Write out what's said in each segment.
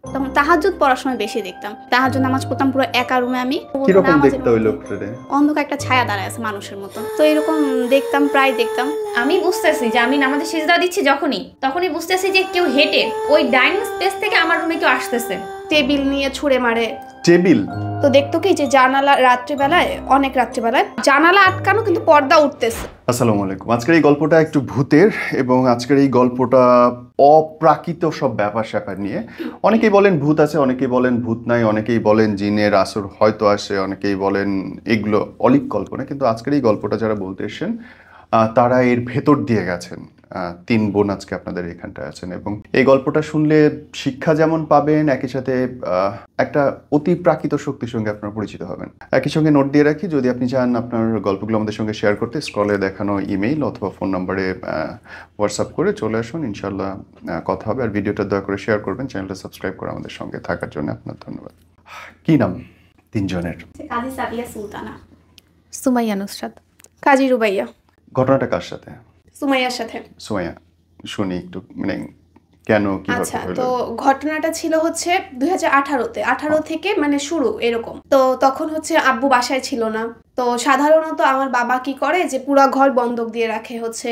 তখন তাহাজ্জুদ পড়ার সময় বেশি দেখতাম। তাহাজ্জুদ নামাজ পড়তাম পুরো একা রুমে আমি। কিরকম দেখতে ওই লোকটারে? অন্ধকার একটা ছায়া দাঁড়ায় আছে মানুষের মতো, তো এরকম দেখতাম, প্রায় দেখতাম। আমি বুঝতেছি যে আমি নামাজে সিজদা দিচ্ছি তখনই বুঝতেছি যে কেউ হেঁটে ওই ডাইনিং স্পেস থেকে আমার রুমে কেউ আসতেছে। টেবিল নিয়ে ছুঁড়ে মারে। টেবিল তো দেখতো কি যে জানালা রাত্রিবেলায়, অনেক রাত্রিবেলায় জানালা আটকানো কিন্তু পর্দা উঠতেছে। আসসালামু আলাইকুম। আজকের এই গল্পটা একটু ভূতের, এবং আজকের এই গল্পটা অপ্রাকৃত সব ব্যাপার স্যাপার নিয়ে। অনেকেই বলেন ভূত আছে, অনেকেই বলেন ভূত নাই, অনেকেই বলেন জিনের আসর হয়তো আসে, অনেকেই বলেন এগুলো অলীক কল্পনা। কিন্তু আজকের এই গল্পটা যারা বলতে এসেছেন তারা এর ভেতর দিয়ে গেছেন। 3 বোন আজকে আপনাদের এখানটায় আছেন, এবং এই গল্পটা শুনলে শিক্ষা যেমন পাবেন, একই সাথে একটা অতি প্রাকৃত শক্তির সঙ্গে আপনারা পরিচিত হবেন। একই সঙ্গে নোট দিয়ে রাখি, যদি আপনি চান আপনার গল্পগুলো আমাদের সঙ্গে শেয়ার করতে, স্ক্রলে দেখানো ইমেইল অথবা ফোন নাম্বারে হোয়াটসঅ্যাপ করে চলে আসুন, ইনশাল্লাহ কথা হবে। আর ভিডিওটা দয়া করে শেয়ার করবেন, চ্যানেলটা সাবস্ক্রাইব করে আমাদের সঙ্গে থাকার জন্য আপনার ধন্যবাদ। কি নাম 3 জনের? কাজী সাবিয়া সুলতানা, সুমাইয়া নুসরাত, কাজী রুবাইয়া। ঘটনাটা কার সাথে? সুমাইয়ার সাথে। সুমাইয়া, শুনি একটু, মানে কেন কি আচ্ছা, হলো? তো ঘটনাটা ছিল হচ্ছে 2018-তে, 18 থেকে মানে শুরু এরকম। তো তখন হচ্ছে আব্বু বাসায় ছিল না। তো সাধারণত আমার বাবা কি করে যে পুরা ঘর বন্ধক দিয়ে রাখে, হচ্ছে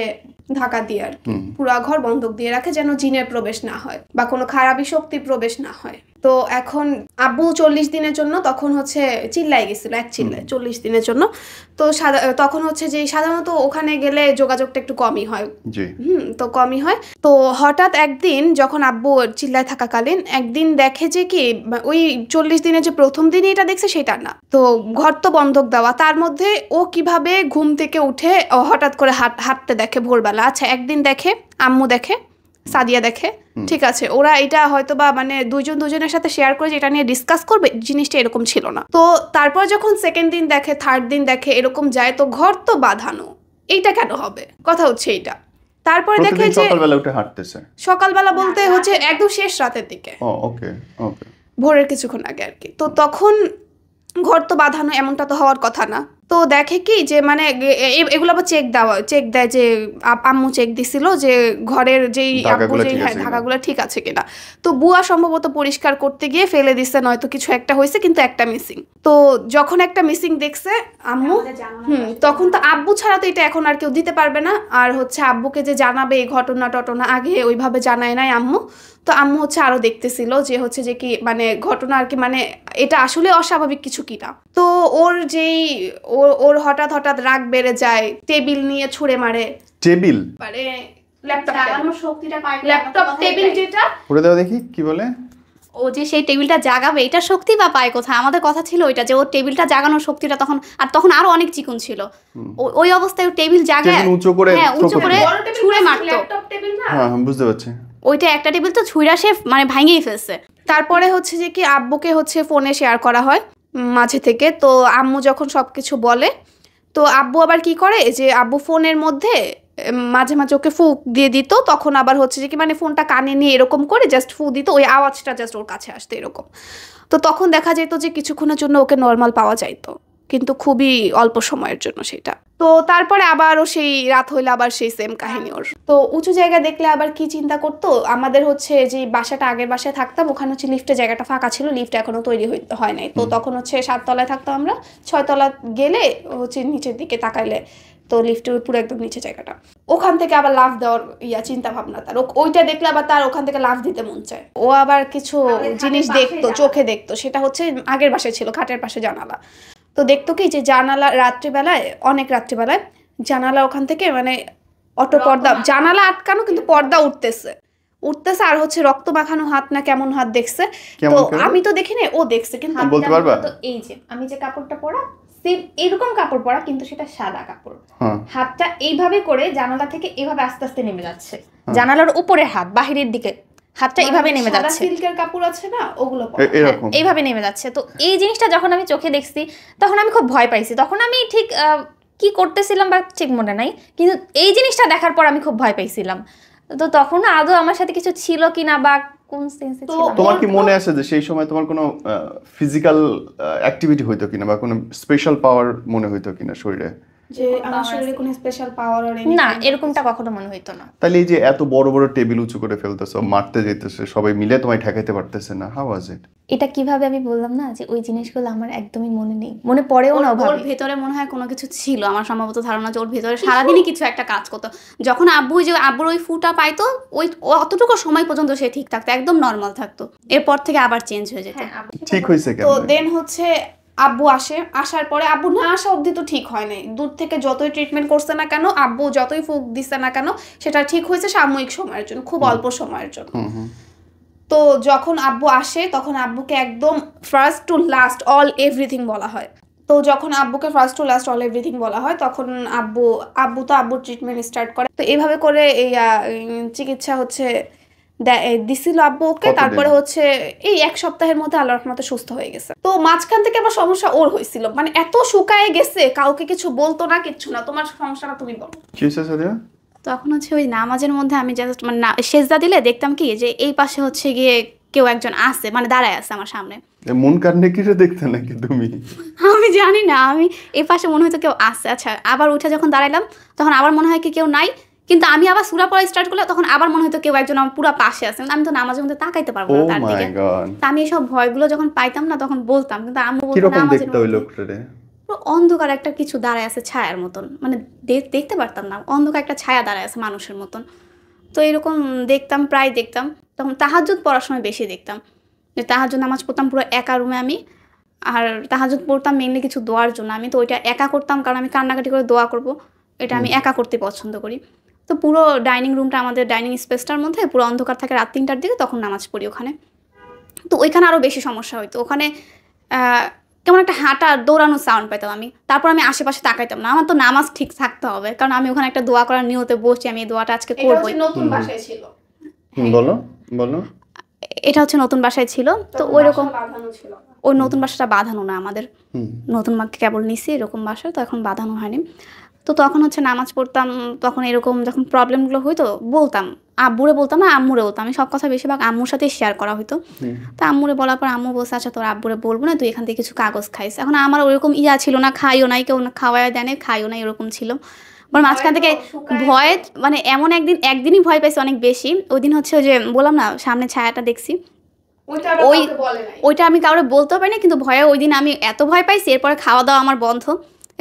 ঢাকা দিয়ে আর কি, পুরা ঘর বন্ধক দিয়ে রাখে যেন জিনের প্রবেশ না হয় বা কোনো খারাপি শক্তির প্রবেশ না হয়। তো এখন আব্বু 40 দিনের জন্য তখন হচ্ছে চিল্লাই গেছিল, এক চিল্লায় 40 দিনের জন্য। তো তখন হচ্ছে যে সাধারণত ওখানে গেলে যোগাযোগটা একটু কমই হয়, তো কমই হয়। তো হঠাৎ একদিন যখন আব্বু চিল্লায় থাকাকালীন একদিন দেখে যে কি ওই 40 দিনের যে প্রথম দিনই এটা দেখছে সেটা না, তো ঘর তো বন্ধক দেওয়া, তার মধ্যে ও কিভাবে ঘুম থেকে উঠে হঠাৎ করে হাঁটতে দেখে ভোরবেলা। আচ্ছা, একদিন দেখে, আম্মু দেখে, সাদিয়া দেখে, ঠিক আছে, ওরা এটা হয়তো বা মানে দুজনের সাথে শেয়ার করে যে এটা নিয়ে ডিসকাস করবে, জিনিসটা এরকম ছিল না। তো তারপর যখন সেকেন্ড দিন দেখে, থার্ড দিন দেখে, এরকম যায়, তো ঘর তো বাঁধানো, এইটা কেন হবে, কথা হচ্ছে এইটা। তারপরে দেখে যে সকালবেলা উঠে হাঁটতেছে, সকালবেলা বলতে হচ্ছে একদম শেষ রাতের দিকে, ওকে ওকে, ভোরের কিছুক্ষণ আগে আর কি। তো তখন ঘর তো বাঁধানো, এমনটা তো হওয়ার কথা না। তো দেখে কি যে মানে এগুলো আবার চেক দেয় যে আম্মু চেক দিছিল যে ঘরের যেই আব্বু যেই ধাগাগুলো ঠিক আছে কিনা। তো বুয়া সম্ভবত পরিষ্কার করতে গিয়ে ফেলে দিচ্ছে, নয়তো কিছু একটা হয়েছে, কিন্তু একটা মিসিং। তো যখন একটা মিসিং দেখছে আম্মু, তখন তো আব্বু ছাড়া তো এটা এখন আর কেউ দিতে পারবে না। আর হচ্ছে আব্বুকে যে জানাবে এই ঘটনা আগে ওইভাবে জানায় নাই আম্মু। তো আম্মু হচ্ছে আরো দেখতেছিল যে হচ্ছে যে কি মানে ঘটনা আর কি, মানে এটা আসলে অস্বাভাবিক কিছু কিনা। তো ওর যেই ওর হঠাৎ রাগ বেড়ে যায়, টেবিল নিয়ে ছুঁড়ে মারে। টেবিল মানে ল্যাপটপ টেবিল যেটা, পড়ে দাও দেখি কি বলে। ও যে সেই টেবিলটা জাগাবে এটা শক্তি বা পায় কোথায়? আমাদের কথা ছিল ওইটা যে ওর টেবিলটা জাগানোর শক্তিটা তখন আরো অনেক চিকন ছিল। ওই অবস্থায় ও টেবিল জাগায় উঁচু করে ছুঁড়ে মারতো। ল্যাপটপ টেবিল না, হ্যাঁ বুঝতে পারছি। ওইটা একটা টেবিল তো ছুঁড়া সে মানে ভাঙিয়ে ফেলছে। তারপরে হচ্ছে যে কি আব্বুকে হচ্ছে ফোনে শেয়ার করা হয় মাঝে থেকে। তো আম্মু যখন সবকিছু বলে, তো আব্বু আবার কি করে যে আব্বু ফোনের মধ্যে মাঝে মাঝে ওকে ফু দিয়ে দিত। তখন আবার হচ্ছে যে কি মানে ফোনটা কানে নিয়ে এরকম করে জাস্ট ফু দিত, ওই আওয়াজটা জাস্ট ওর কাছে আসতো এরকম। তো তখন দেখা যেত যে কিছুক্ষণের জন্য ওকে নর্মাল পাওয়া যাইতো, কিন্তু খুবই অল্প সময়ের জন্য সেটা। তো তারপরে আবারও সেই রাত হইলে আবার সেই সেম কাহিনী ওর। তো উঁচু জায়গা দেখলে আবার কি চিন্তা করতো, আমাদের হচ্ছে যে বাসাটা আগের বাসায় থাকতাম ওখানে হচ্ছে লিফটের জায়গাটা ফাঁকা ছিল, লিফট এখনো তৈরি হয় নাই। তো তখন হচ্ছে 7 তলায় থাকতাম আমরা, 6 তলা গেলে হচ্ছে নিচের দিকে তাকাইলে তো লিফটের পুরো একদম নিচে জায়গাটা, ওখান থেকে আবার লাফ দেওয়ার চিন্তা ভাবনা তার। ওইটা দেখলে আবার তার ওখান থেকে লাফ দিতে মন চায়। ও আবার কিছু জিনিস দেখতো, চোখে দেখতো, সেটা হচ্ছে আগের বাসায় ছিল, খাটের পাশে জানালা। তো দেখতো কি যে জানালা রাত্রিবেলায়, অনেক রাত্রিবেলায় জানালা ওখান থেকে মানে অটো পর্দা, জানালা আটকানো কিন্তু পর্দা উঠতেছে, আর হচ্ছে রক্ত মাখানো হাত না কেমন হাত দেখছে। তো আমি তো দেখিনি, ও দেখছে। কিন্তু বলতে পারবা? তো এই যে আমি যে কাপড়টা পরা, সেম এরকম কাপড় পরা, কিন্তু সেটা সাদা কাপড়। হাতটা এইভাবে করে জানালা থেকে এইভাবে আস্তে আস্তে নেমে যাচ্ছে, জানালার উপরে হাত বাহিরের দিকে, হাতটা এইভাবে নেমে যাচ্ছে। সিল্কের কাপড় আছে না, ওগুলো এইভাবে নেমে যাচ্ছে। তো এই জিনিসটা যখন আমি চোখে দেখছি তখন আমি খুব ভয় পাইছি। তখন আমি ঠিক কি করতেছিলাম বা ঠিক মনে নাই, কিন্তু এই জিনিসটা দেখার পর আমি খুব ভয় পাইছিলাম। তো তখন আদৌ আমার সাথে কিছু ছিল কিনা বা কোন সেন্সে ছিল। তোমার কি মনে আছে যে সেই সময় তোমার কোনো ফিজিক্যাল অ্যাক্টিভিটি হইতো কিনা বা কোনো স্পেশাল পাওয়ার মনে হইতো কিনা শরীরে? যে আমার শরীরে কোনো স্পেশাল পাওয়ার আর না, এরকমটা কখনো মনে হইতো না। তাহলে এই যে এত বড় বড় টেবিল উঁচু করে ফেলতেছো, মারতে যেতেছে, সবাই মিলে তোমায় ঠেকাইতে পারতেছে না, হাউ ওয়াজ ইট? এটা কিভাবে আমি বললাম না যে ওই জিনিসগুলো আমার একদমই মনে নেই, মনে পড়েও না ওর ওভাবে। ভেতরে মনে হয় কোনো কিছু ছিল, আমার সম্ভবত ধারণা যে ওর ভেতরে সারাদিনই কিছু একটা কাজ করতো। যখন আব্বুর ওই ফুটা পাইতো, ওই অতটুকু সময় পর্যন্ত সে ঠিক থাকতো, একদম নর্মাল থাকতো, এরপর থেকে আবার চেঞ্জ হয়ে যেত। হ্যাঁ, ঠিক হয়েছে তো কেন? দেন হচ্ছে আব্বু আসার পরে আব্বু না আসা অবধি তো ঠিক হয় নাই। দূর থেকে যতই ট্রিটমেন্ট করছে না কেন, আব্বু যতই ফুক দিচ্ছে না কেন, সেটা ঠিক হয়েছে সাময়িক সময়ের জন্য, খুব অল্প সময়ের জন্য। তো যখন আব্বু আসে তখন আব্বুকে একদম first to last all everything বলা হয়। তো যখন আব্বুকে first to last all everything বলা হয় তখন আব্বুর ট্রিটমেন্ট স্টার্ট করে। তো এইভাবে করে এই চিকিৎসা হচ্ছে দিছিল আব্বুকে। তারপরে হচ্ছে এই 1 সপ্তাহের মধ্যে আল্লাহর রহমতে সুস্থ হয়ে গেছে। তো মাঝখান থেকে আবার সমস্যা ওর হয়েছিল, মানে এত শুকায় গেছে, কাউকে কিছু বলতো না, কিচ্ছু না। তোমার সমস্যাটা তুমি বলো। কি হয়েছে সাদিয়া? তখন হচ্ছে ওই নামাজের মধ্যে আমি জাস্ট মানে সেজদা দিলে দেখতাম কি যে এই পাশে হচ্ছে গিয়ে কেউ একজন আছে, মানে দাঁড়ায় আছে আমার সামনে। মন কান্নে কিসে দেখতে নাকি তুমি? আমি জানি না, আমি এই পাশে মনে হয়তো কেউ আছে। আচ্ছা, আবার উঠে যখন দাঁড়াইলাম তখন আবার মনে হয় কি কেউ নাই, কিন্তু আমি আবার সূরা পড়া স্টার্ট করলে তখন আবার মনে হতো কেউ একজন আমার পুরো পাশে আছে। আমি তো নামাজের মধ্যে তাকাইতে পারবো না তার দিকে। তা আমি এইসব ভয়গুলো যখন পাইতাম না তখন বলতাম, কিন্তু আম্মু বলতো কিরকম নামাজের দেখতে ওই লোকটারে? পুরো অন্ধকার একটা কিছু দাঁড়ায় আছে ছায়ার মতন, মানে দেখতে পারতাম না, অন্ধকার একটা ছায়া দাঁড়ায় আছে মানুষের মতন। তো এরকম দেখতাম, প্রায় দেখতাম। তখন তাহাজ্জুদ পড়ার সময় বেশি দেখতাম, যে তাহাজ্জুদ নামাজ পড়তাম পুরো একা রুমে আমি। আর তাহাজ্জুদ পড়তাম মেইনলি কিছু দোয়ার জন্য। আমি তো ওইটা একা করতাম, কারণ আমি কান্নাকাটি করে দোয়া করব, এটা আমি একা করতে পছন্দ করি। তো পুরো ডাইনিং রুমটা, আমাদের ডাইনিং স্পেসটার মধ্যে পুরো অন্ধকার থাকে রাত 3টার দিকে, তখন নামাজ পড়ি ওখানে। তো ওইখানে আরও বেশি সমস্যা হইতো। ওখানে কেমন একটা হাঁটা দৌড়ানো সাউন্ড পেতাম আমি। তারপর আমি আশেপাশে তাকাইতাম না, আমার তো নামাজ ঠিক থাকতে হবে, কারণ আমি ওখানে একটা দোয়া করার নিয়তে বসছি, আমি এই দোয়াটা আজকে করবো। নতুন বাসায় ছিল, বলো বলো। এটা হচ্ছে নতুন বাসায় ছিল। তো ওইরকম ওই নতুন বাসাটা বাঁধানো না আমাদের, নতুন মাকে কেবল নিছি এরকম বাসা, তো এখন বাঁধানো হয়নি। তো তখন হচ্ছে নামাজ পড়তাম, তখন এরকম যখন প্রবলেমগুলো হইতো বলতাম, আব্বুরে বলতাম না আম্মুরে বলতাম। আমি সব কথা বেশিরভাগ আম্মুর সাথে শেয়ার করা হতো। তা আম্মুরে বলার পর আম্মু বলছে আচ্ছা তোর আব্বুরে বলবো না, তুই এখান থেকে কিছু কাগজ খাইস। এখন আমার ওইরকম ছিল না, খাইও নাই, কেউ খাওয়াই দেয় না, খাইও না, এরকম ছিল। আমার মাঝখান থেকে ভয়ে, মানে এমন একদিনই ভয় পাইছি অনেক বেশি। ওই দিন হচ্ছে ওই যে বললাম না সামনে ছায়াটা দেখছি, ওইটা আমি কাউরে বলতেও পারি না, কিন্তু ভয়ে ওই দিন আমি এত ভয় পাইছি। এরপরে খাওয়া দাওয়া আমার বন্ধ,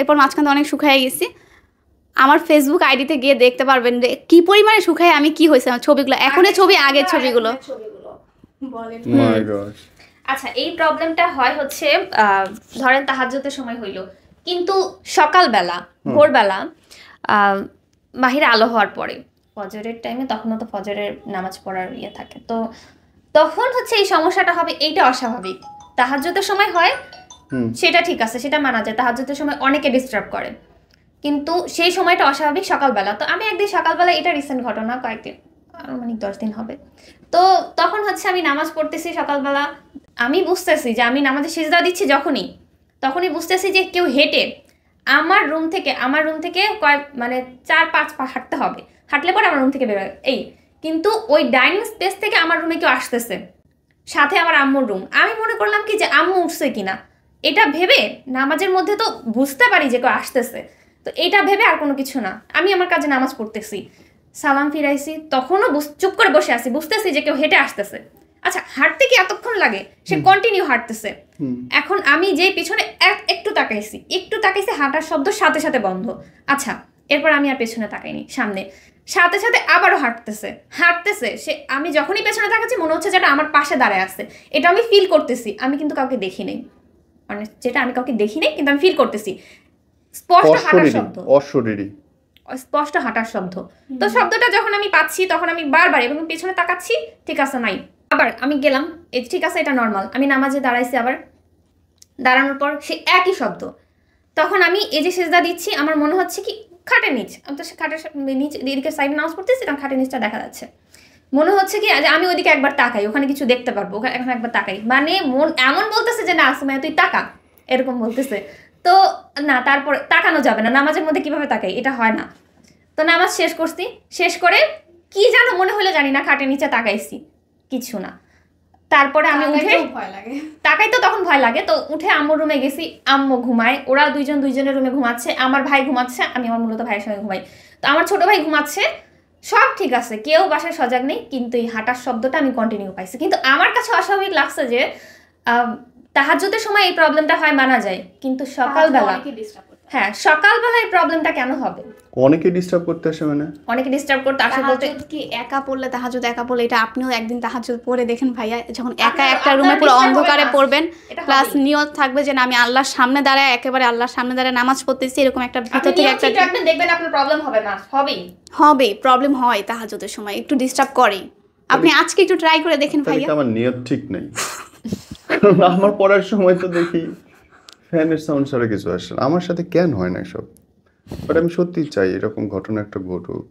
এরপর মাঝখান থেকে অনেক শুকায় গেছি। আমার ফেসবুক আইডিতে গিয়ে দেখতে পারবেন যে কি পরিমাণে শুকায় আমি, কি হয়েছে আমার ছবিগুলো, এখনের ছবি আগের ছবিগুলো। আচ্ছা, এই প্রবলেমটা হয় হচ্ছে ধরেন তাহাজ্জুদের সময় হইলো, কিন্তু সকালবেলা ভোরবেলা বাহিরে আলো হওয়ার পরে ফজরের টাইমে, তখনও তো ফজরের নামাজ পড়ার ইয়ে থাকে, তো তখন হচ্ছে এই সমস্যাটা হবে। এইটা অস্বাভাবিক। তাহাজ্জুদের সময় হয় সেটা ঠিক আছে, সেটা মানা যায়, তাহাজ্জুদের সময় অনেকে ডিস্টার্ব করে, কিন্তু সেই সময়টা অস্বাভাবিক সকালবেলা। তো আমি একদিন সকালবেলা, এটা রিসেন্ট ঘটনা, কয়েকদিন মানে 10 দিন হবে, তো তখন হচ্ছে আমি নামাজ পড়তেছি সকালবেলা। আমি বুঝতেছি যে আমি নামাজে সিজদা দিচ্ছি, তখনই বুঝতেছি যে কেউ হেঁটে আমার রুম থেকে মানে 4-5 পা হাঁটতে হবে, হাঁটলে পরে আমার রুম থেকে বেরোয় এই। কিন্তু ওই ডাইনিং স্পেস থেকে আমার রুমে কেউ আসতেছে, সাথে আমার আম্মুর রুম। আমি মনে করলাম কি যে আম্মু উঠছে কিনা, এটা ভেবে, নামাজের মধ্যে তো বুঝতে পারি যে কেউ আসতেছে, তো এটা ভেবে আর কোনো কিছু না, আমি আমার কাজে নামাজ পড়তেছি, সালাম ফিরাইছি, তখনও চুপ করে বসে আছি, বুঝতেছি যে কেউ হেঁটে আসতেছে। আচ্ছা, হাঁটতে কি এতক্ষণ লাগে? সে কন্টিনিউ হাঁটতেছে। এখন আমি যে পিছনে একটু তাকাইছি, হাঁটার শব্দ সাথে সাথে বন্ধ। আচ্ছা, এরপর আমি আর পেছনে তাকাইনি, সাথে সাথে আবারও হাঁটতেছে সে। আমি যখনই পেছনে তাকাচ্ছি মনে হচ্ছে যেটা আমার পাশে দাঁড়ায় আছে, এটা আমি ফিল করতেছি। আমি কিন্তু কাউকে দেখি নাই, মানে যেটা আমি কাউকে দেখি নাই, কিন্তু আমি ফিল করতেছি স্পষ্ট হাঁটার শব্দ, স্পষ্ট হাঁটার শব্দ। তো শব্দটা যখন আমি পাচ্ছি তখন আমি বারবার এবং পেছনে তাকাচ্ছি, ঠিক আছে নাই। আবার আমি গেলাম, ঠিক আছে এটা নর্মাল। আমি নামাজে দাঁড়াইছি, আবার দাঁড়ানোর পর সে একই শব্দ। তখন আমি এই যে সিজদা দিচ্ছি, আমার মনে হচ্ছে কি খাটের নিচ, আমি তো সে খাটের নিচ, এদিকে সাইডে নামাজ পড়তেছি, তখন খাটের নিচটা দেখা যাচ্ছে। মনে হচ্ছে কি যে আমি ওইদিকে একবার তাকাই, ওখানে কিছু দেখতে পারবো, এখন একবার তাকাই, মানে মন এমন বলতেছে যে না সুমাইয়া তুই তাকা, এরকম বলতেছে। তো না, তারপর তাকানো যাবে না, নামাজের মধ্যে কিভাবে তাকাই, এটা হয় না। তো নামাজ শেষ করছি, শেষ করে কি যেন মনে হলো জানি না, খাটের নিচে তাকাইছি, কিছু না। তারপরে আমি উঠে ভয় লাগে, তাকাই তো তখন ভয় লাগে, তো উঠে আম্মুর রুমে গেছি, আম্মু ঘুমায়, ওরা দুইজনের রুমে ঘুমাচ্ছে, আমার ভাই ঘুমাচ্ছে, আমি আমার মূলত ভাইয়ের সঙ্গে ঘুমাই। তো আমার ছোট ভাই ঘুমাচ্ছে, সব ঠিক আছে, কেউ বাসায় সজাগ নেই, কিন্তু এই হাঁটার শব্দটা আমি কন্টিনিউ পাইছি। কিন্তু আমার কাছে অস্বাভাবিক লাগছে যে তাহাজ্জুদের সময় এই প্রবলেমটা হয় মানা যায়, কিন্তু সকালবেলা, হ্যাঁ সকালবেলা এই প্রবলেমটা কেন হবে? অনেকে ডিস্টার্ব করতে আসে, মানে অনেকে ডিস্টার্ব করতে আসে বলতে তাহাজ্জুদ কি একা পড়লে, তাহাজ্জুদ একা পড়লে, এটা আপনিও একদিন তাহাজ্জুদ পড়ে দেখেন ভাইয়া, যখন একা একটা রুমে পুরো অন্ধকারে পড়বেন, প্লাস নিয়ত থাকবে যে আমি আল্লাহর সামনে দাঁড়ায়, একেবারে আল্লাহর সামনে দাঁড়ায় নামাজ পড়তেছি, এরকম একটা ভিতর থেকে একটা দেখবেন আপনার প্রবলেম হবে না, হবে প্রবলেম হয় তাহাজ্জুদের সময়, একটু ডিস্টার্ব করে। আপনি আজকে একটু ট্রাই করে দেখেন ভাইয়া। আমার নিয়ত ঠিক নেই, কারণ আমার পড়ার সময় তো দেখি ফ্যানের সাউন্ড ছাড়া কিছু আসে না। আমার সাথে কেন হয় না সব, বাট আমি সত্যি চাই এরকম ঘটনা একটা ঘটুক।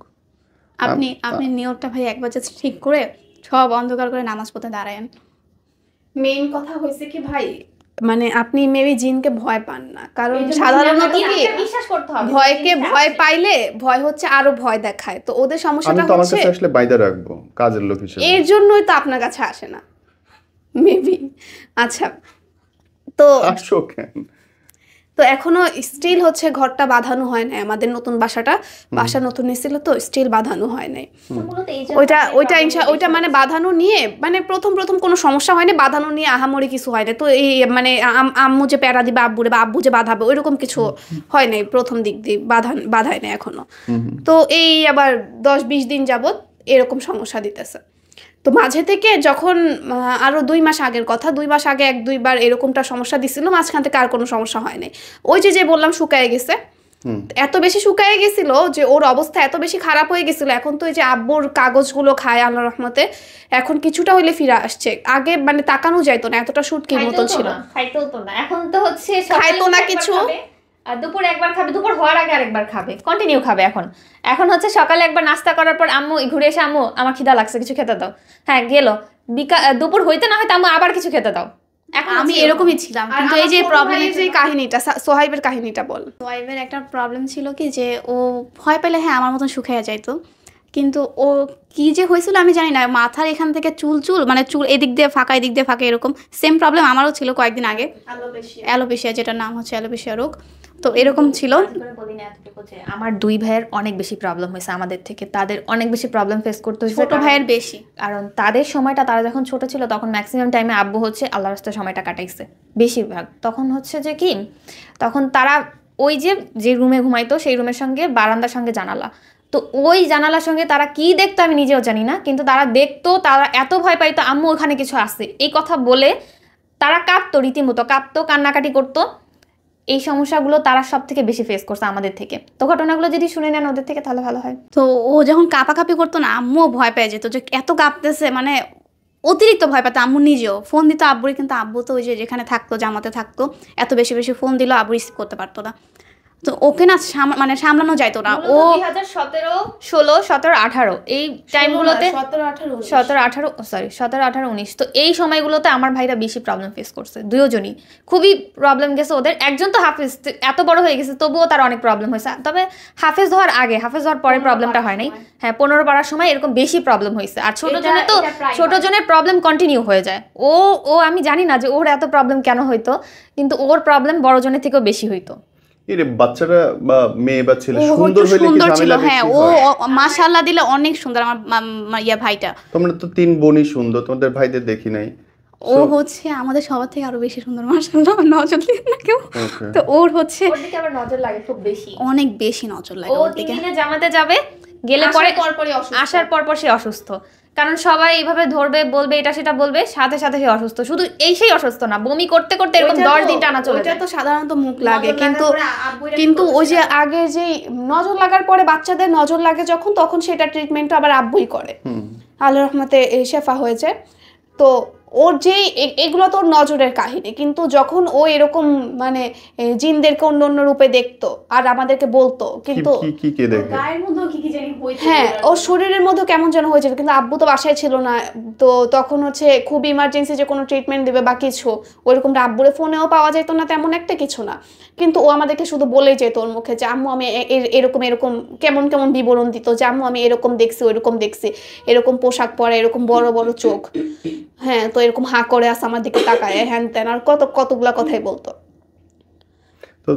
আপনি নিয়তটা ভাই একবার জাস্ট ঠিক করে সব অন্ধকার করে নামাজ পড়তে দাঁড়ায়েন। মেইন কথা হয়েছে কি ভাই, মানে আপনি মেবি জিনকে ভয় পান না, কারণ সাধারণত কি বিশ্বাস করতে হবে, ভয়কে ভয় পাইলে ভয় হচ্ছে আরো ভয় দেখায়, তো ওদের সমস্যাটা আমি তো আমার হচ্ছে কাছে আসলে বাইদা রাখবো কাজের লোক হিসেবে, এর জন্যই তো আপনার কাছে আসে না মেবি। আচ্ছা, তো আসো কেন? তো এখনো স্টিল হচ্ছে ঘরটা বাঁধানো হয় না, আমাদের নতুন বাসা নতুন এসেছিল তো স্টিল বাঁধানো হয় নাই। ওইটা মানে বাঁধানো নিয়ে মানে প্রথম কোনো সমস্যা হয়নি, বাঁধানো নিয়ে আহামরি কিছু হয় না। তো এই মানে আম্মু যে প্যারা দিবে আব্বুরে বা আব্বু যে বাঁধাবে ওইরকম কিছু হয় নাই প্রথম দিক দিয়ে, বাঁধায় না এখনো। তো এই আবার 10-20 দিন যাবত এরকম সমস্যা দিতেছে। তো মাঝে থেকে যখন আরও 2 মাস আগের কথা, 2 মাস আগে 1-2 বার এরকমটা সমস্যা দিছিল, মাঝখান থেকে আর কোনো সমস্যা হয় নাই। ওই যে বললাম শুকায় গেছে, এত বেশি শুকায় গেছিল যে ওর অবস্থা এত বেশি খারাপ হয়ে গেছিল। এখন তো এই যে আব্বুর কাগজগুলো খায় আল্লাহর রহমতে, এখন কিছুটা হইলে ফিরে আসছে। আগে মানে তাকানো যাইতো না, এতটা শুটকির মতন ছিল, খাইতো তো না, এখন তো হচ্ছে খাইতো না কিছু, আর দুপুরে একবার খাবে, দুপুর হওয়ার আগে আরেকবার খাবে, কন্টিনিউ খাবে। এখন হচ্ছে সকালে একবার নাস্তা করার পর আম্মু ঘুরে এসে আম্মু আমার খিদা লাগছে কিছু খেতে দাও, হ্যাঁ গেল, দুপুর হইতে না হয়তো আম্মু আবার কিছু খেতে দাও। আমি এরকমই ছিলাম, কিন্তু এই যে প্রবলেমের যে কাহিনীটা, সোহাইবের কাহিনীটা বল। সোহাইবের একটা প্রবলেম ছিল কি যে ও ভয় পেলে হ্যাঁ আমার মতন শুকাইয়া যাইতো, কিন্তু ও কি যে হয়েছিল আমি জানি না, মাথার এখান থেকে চুল মানে চুল এদিক দিয়ে ফাঁকা এদিক দিয়ে ফাঁকা, এরকম সেম প্রবলেম আমারও ছিল কয়েকদিন আগে, অ্যালোপেশিয়া, যেটার নাম হচ্ছে অ্যালোপেশিয়া রোগ। তো এরকম ছিল। আমার 2 ভাইয়ের অনেক বেশি প্রবলেম হয়েছে আমাদের থেকে, তাদের অনেক বেশি প্রবলেম ফেস করতে হয়েছে, ছোট ভাইয়ের বেশি, কারণ তাদের সময়টা, তারা যখন ছোট ছিল তখন ম্যাক্সিমাম টাইমে আব্বু হচ্ছে আল্লাহর রাস্তায় সময়টা কাটাইছে বেশিরভাগ। তখন হচ্ছে যে কি, তখন তারা ওই যে রুমে ঘুমাইতো সেই রুমের সঙ্গে বারান্দার সঙ্গে জানালা, তো ওই জানালার সঙ্গে তারা কি দেখতো আমি নিজেও জানি না, কিন্তু তারা দেখতো, তারা এত ভয় পাইতো আম্মু ওখানে কিছু আসছে এই কথা বলে তারা কাঁপতো, রীতিমতো কাঁপতো, কান্নাকাটি করতো। এই সমস্যাগুলো তারা সব থেকে বেশি ফেস করছে আমাদের থেকে। তো ঘটনাগুলো যদি শুনে নেন ওদের থেকে তাহলে ভালো হয়। তো ও যখন কাঁপাকাঁপি করতো না, আম্মুও ভয় পেয়ে যেত যে এত কাঁপতেছে, মানে অতিরিক্ত ভয় পেতো। আম্মু নিজেও ফোন দিত আব্বুর, কিন্তু আব্বু তো ওই যে যেখানে থাকতো জামাতে থাকতো, এত বেশি ফোন দিল আব্বু রিসিভ করতে পারতো না, তো ওকে না মানে সামলানো যাইতো না। ও 2017, 16, 17, 18 এই টাইমগুলোতে, 17, 18, 19, তো এই সময়গুলোতে আমার ভাইরা বেশি প্রবলেম ফেস করছে, দুজনই খুবই প্রবলেম গেছে ওদের। একজন তো হাফেজ, এত বড় হয়ে গেছে তবুও তার অনেক প্রবলেম হয়েছে, তবে হাফেজ হওয়ার আগে, হাফেজ হওয়ার পরে প্রবলেমটা হয় নাই, হ্যাঁ 15 পড়ার সময় এরকম বেশি প্রবলেম হয়েছে। আর ছোট জনের প্রবলেম কন্টিনিউ হয়ে যায়। ও আমি জানি না যে ওর এত প্রবলেম কেন হইতো, কিন্তু ওর প্রবলেম বড় জনের থেকেও বেশি হইতো। বাচ্চারা বা মেয়ে বা ছেলে সুন্দর ছিল, হ্যাঁ ও মাশাআল্লাহ দিলে অনেক সুন্দর আমার ভাইটা। তোমরা তো 3 বোনই সুন্দর, তোমাদের ভাইদের দেখি নাই। ও হচ্ছে আমাদের সবার থেকে আরো বেশি সুন্দর, মাশাআল্লাহ, নজর দিয়ে না কেউ। তো ওর হচ্ছে ওর দিকে আবার নজর লাগে খুব বেশি, অনেক বেশি নজর লাগে ওর দিকে। জামাতে যাবে, গেলে পরে আসার পর সে অসুস্থ, কারণ সবাই এইভাবে ধরবে, বলবে এটা সেটা বলবে, সাথে সাথে সে অসুস্থ। শুধু সেই অসুস্থ না, বমি করতে করতে এরকম 10 দিন টানা চলে যায়। তো সাধারণত মুখ লাগে, কিন্তু ওই যে আগে যে নজর লাগার পরে বাচ্চাদের নজর লাগে যখন, তখন সেটা ট্রিটমেন্ট আবার আব্বুই করে, আল্লাহর রহমতে শেফা হয়েছে। তো ওর যে এগুলো তো ওর নজরের কাহিনী, কিন্তু যখন ও এরকম মানে জিনদেরকে অন্য অন্য রূপে দেখতো আর আমাদেরকে বলতো, কিন্তু হ্যাঁ ওর শরীরের মধ্যে কেমন যেন হয়েছিল, কিন্তু আব্বু তো বাসায় ছিল না। তো তখন হচ্ছে খুব ইমার্জেন্সি যে কোনো ট্রিটমেন্ট দেবে বা কিছু, ওইরকম আব্বুরে ফোনেও পাওয়া যেত না, তেমন একটা কিছু না। কিন্তু ও আমাদেরকে শুধু বলেই যেত ওর মুখে যে আম্মু আমি এরকম কেমন কেমন বিবরণ দিত যে আম্মু আমি এরকম দেখছি, ওইরকম দেখছি, এরকম পোশাক পরা, এরকম বড় বড় চোখ। হ্যাঁ, তো এরকম হাঁ করে আছে আমার দিকে তাকায় হ্যান ত্যান আর কতগুলা কথাই বলতো। তো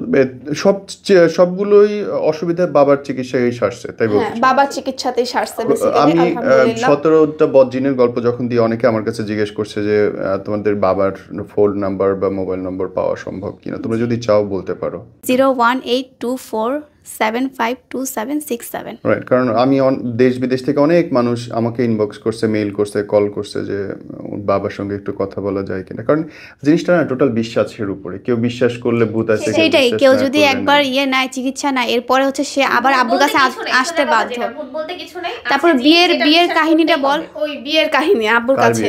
সবগুলোই অসুবিধা বাবার চিকিৎসায় সারছে তাই বলতে হ্যাঁ বাবার চিকিৎসাতেই সারছে বেসিক্যালি আমি আলহামদুলিল্লাহ। 17টা বদজিনের গল্প যখন দিয়ে অনেকে আমার কাছে জিজ্ঞেস করছে যে তোমাদের বাবার ফোন নাম্বার বা মোবাইল নম্বর পাওয়া সম্ভব কিনা, তোমরা যদি চাও বলতে পারো। 01824752767। রাইট, কারণ আমি দেশ বিদেশ থেকে অনেক মানুষ আমাকে ইনবক্স করছে, মেইল করছে, কল করছে যে ওর বাবার সঙ্গে একটু কথা বলা যায় কিনা, কারণ জিনিসটা না টোটাল বিশ্বাসের উপরে। কেউ বিশ্বাস করলে ভূত আছে, সেটাই, কেউ যদি একবার নেয় চিকিৎসা নেয় এরপরে হচ্ছে সে আবার আব্বুর কাছে আসতে বাধ্য। তারপর বিয়ের কাহিনীটা বল। ওই বিয়ের কাহিনী আব্বুর কাছে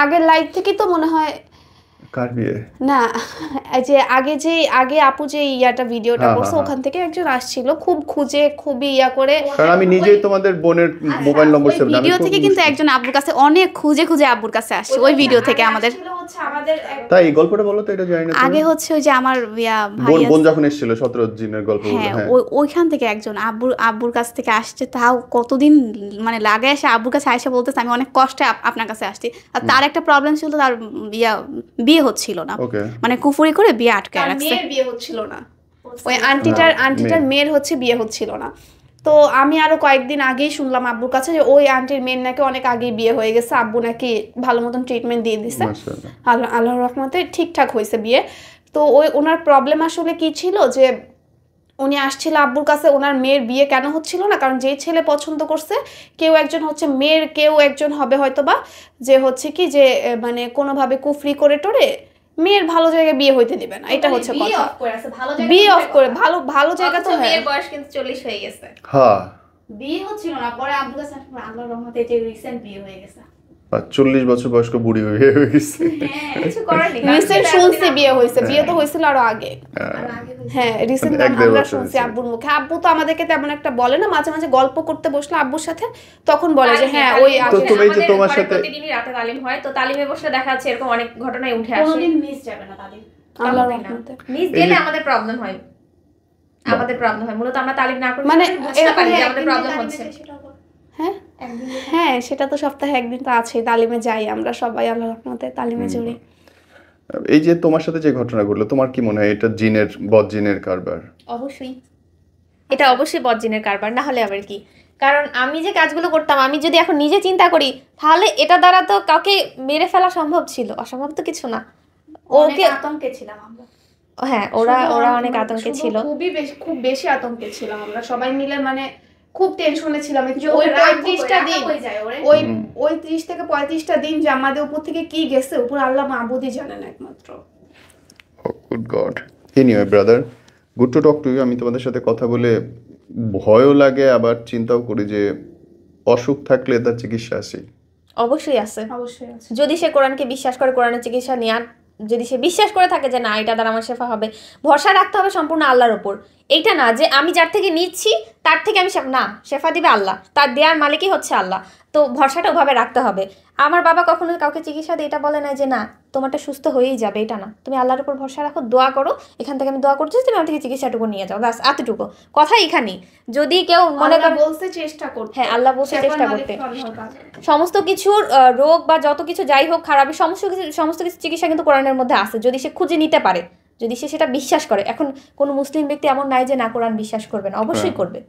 আগের লাইফ থেকে তো মনে হয় কার বিয়ে না, এই যে আগে আপু যে ভিডিওটা করছে ওখান থেকে একজন আসছিল খুব খুঁজে খুবই করে, কারণ আমি নিজেই তোমাদের বোনের মোবাইল নম্বর সেভ ভিডিও থেকে কিন্তু একজন আব্বুর কাছে অনেক খুঁজে আব্বুর কাছে আসছে ওই ভিডিও থেকে আমাদের। তাই এই গল্পটা বলো তো, এটা জানি না। আগে হচ্ছে ওই যে আমার ভাই বোন যখন এসেছিল 17 দিনের গল্প, হ্যাঁ ওইখান থেকে একজন আব্বুর কাছ থেকে আসছে, তাও কতদিন মানে লাগে আসে আব্বুর কাছে আয়সা বলতেছে আমি অনেক কষ্টে আপনার কাছে আসছি। আর তার একটা প্রবলেম ছিল, তার বিয়ে হচ্ছিল না, মানে কুফরি করে বিয়ে আটকে রাখছে, বিয়ে হচ্ছিল না। ওই আন্টিটার মেয়ের হচ্ছে বিয়ে হচ্ছিল না। তো আমি আরো কয়েকদিন আগেই শুনলাম আব্বুর কাছে যে ওই আন্টির মেয়ের নাকি অনেক আগেই বিয়ে হয়ে গেছে, আব্বু নাকি ভালো মতন ট্রিটমেন্ট দিয়ে দিছে, আল্লাহর রহমতে ঠিকঠাক হয়েছে বিয়ে। তো ওনার প্রবলেম আসলে কি ছিল যে উনি আসছিল আব্বুর কাছে, ওনার মেয়ের বিয়ে কেন হচ্ছিল না, কারণ যেই ছেলে পছন্দ করছে কেউ একজন হচ্ছে মেয়ের কেউ একজন হবে হয়তো বা, যে হচ্ছে কি যে মানে কোনোভাবে কুফরি করে টোরে মেয়ের ভালো জায়গায় বিয়ে হইতে দিবে না, এটা হচ্ছে কথা। বিয়ে অফ করে ভালো জায়গা তো মেয়ের বয়স কিন্তু 40 হয়ে গেছে, হ্যাঁ বিয়ে হচ্ছিল না। পরে আব্বুর কাছে আল্লাহর রহমতে যে রিসেন্ট বিয়ে হয়ে গেছে, 40 বছর বয়স্ক বুড়ি হয়ে গেছে। কিছু করার নেই, রিসেন্ট শুনছি বিয়ে হয়েছে, বিয়ে তো হয়েছিল আরো আগে। হ্যাঁ রিসেন্ট আমরা শুনছি আব্বুর মুখে। আব্বু তো আমাদেরকে তেমন একটা বলে না, মাঝে মাঝে গল্প করতে বসলে আব্বুর সাথে তখন বলে যে হ্যাঁ ওই তোমার সাথে প্রতিদিনই রাতে তালিম হয়, তো তালিমে বসে দেখা যাচ্ছে এরকম অনেক ঘটনাই উঠে আসে। কোনোদিন মিস যাবে না তালিম, আল্লাহর রহমতে। মিস গেলে আমাদের প্রবলেম হয়, মূলত আমরা তালিম না করি মানে বুঝতে পারি যে আমাদের প্রবলেম হচ্ছে। হ্যাঁ সেটা তো সপ্তাহে একদিন তো আছেই, তালিমে যাই আমরা সবাই আল্লাহর রহমতে, তালিমে জড়ি। এই যে তোমার সাথে যে ঘটনা ঘটলো, তোমার কি মনে হয় এটা বদজিনের কারবার? অবশ্যই এটা অবশ্যই বদজিনের কারবার, না হলে আবার কি? কারণ আমি যে কাজগুলো করতাম, আমি যদি এখন নিজে চিন্তা করি তাহলে এটা দ্বারা তো কাউকে মেরে ফেলা সম্ভব ছিল, অসম্ভব তো কিছু না। ওকে আতঙ্কে ছিলাম আমরা, হ্যাঁ ওরা অনেক আতঙ্কে ছিল, খুব বেশি আতঙ্কে ছিলাম আমরা সবাই মিলে, মানে খুব টেনশনে ছিলাম। ওই 35টা দিন ওই 30 থেকে 35টা দিন যে আমাদের উপর থেকে কি গেছে উপর আল্লাহ মাহবুদই জানেন একমাত্র। Good God. Anyway brother, good to talk to you. আমি তোমাদের সাথে কথা বলে ভয়ও লাগে, আবার চিন্তাও করি যে অসুখ থাকলে তার চিকিৎসা আছে। অবশ্যই আছে, যদি সে কোরআনকে বিশ্বাস করে, কোরআনের চিকিৎসা নেওয়ার যদি সে বিশ্বাস করে থাকে যে না এটা দ্বারা আমার শেফা হবে, ভরসা রাখতে হবে সম্পূর্ণ আল্লাহর ওপর। এইটা না যে আমি যার থেকে নিচ্ছি তার থেকে আমি না, শেফা দিবে আল্লাহ, তার দেওয়ার মালিকই হচ্ছে আল্লাহ। তো ভরসাটা ওভাবে রাখতে হবে। আমার বাবা কখনো কাউকে চিকিৎসা দিয়ে এটা বলে না যে না তোমারটা সুস্থ হয়েই যাবে, এটা না, তুমি আল্লাহর উপর ভরসা রাখো, দোয়া করো, এখান থেকে আমি দোয়া করছি তুমি আমার থেকে চিকিৎসাটুকু নিয়ে যাও, ব্যাস এতটুকু কথা। এখানেই যদি কেউ মনে করে বলছে চেষ্টা করতে, হ্যাঁ আল্লাহ বলছে চেষ্টা করতে, সমস্ত কিছুর রোগ বা যত কিছু যাই হোক খারাপ সমস্ত কিছু চিকিৎসা কিন্তু কোরআনের মধ্যে আছে, যদি সে খুঁজে নিতে পারে, যদি সে সেটা বিশ্বাস করে। এখন কোনো মুসলিম ব্যক্তি এমন নাই যে না কোরআন বিশ্বাস করবে না, অবশ্যই করবে।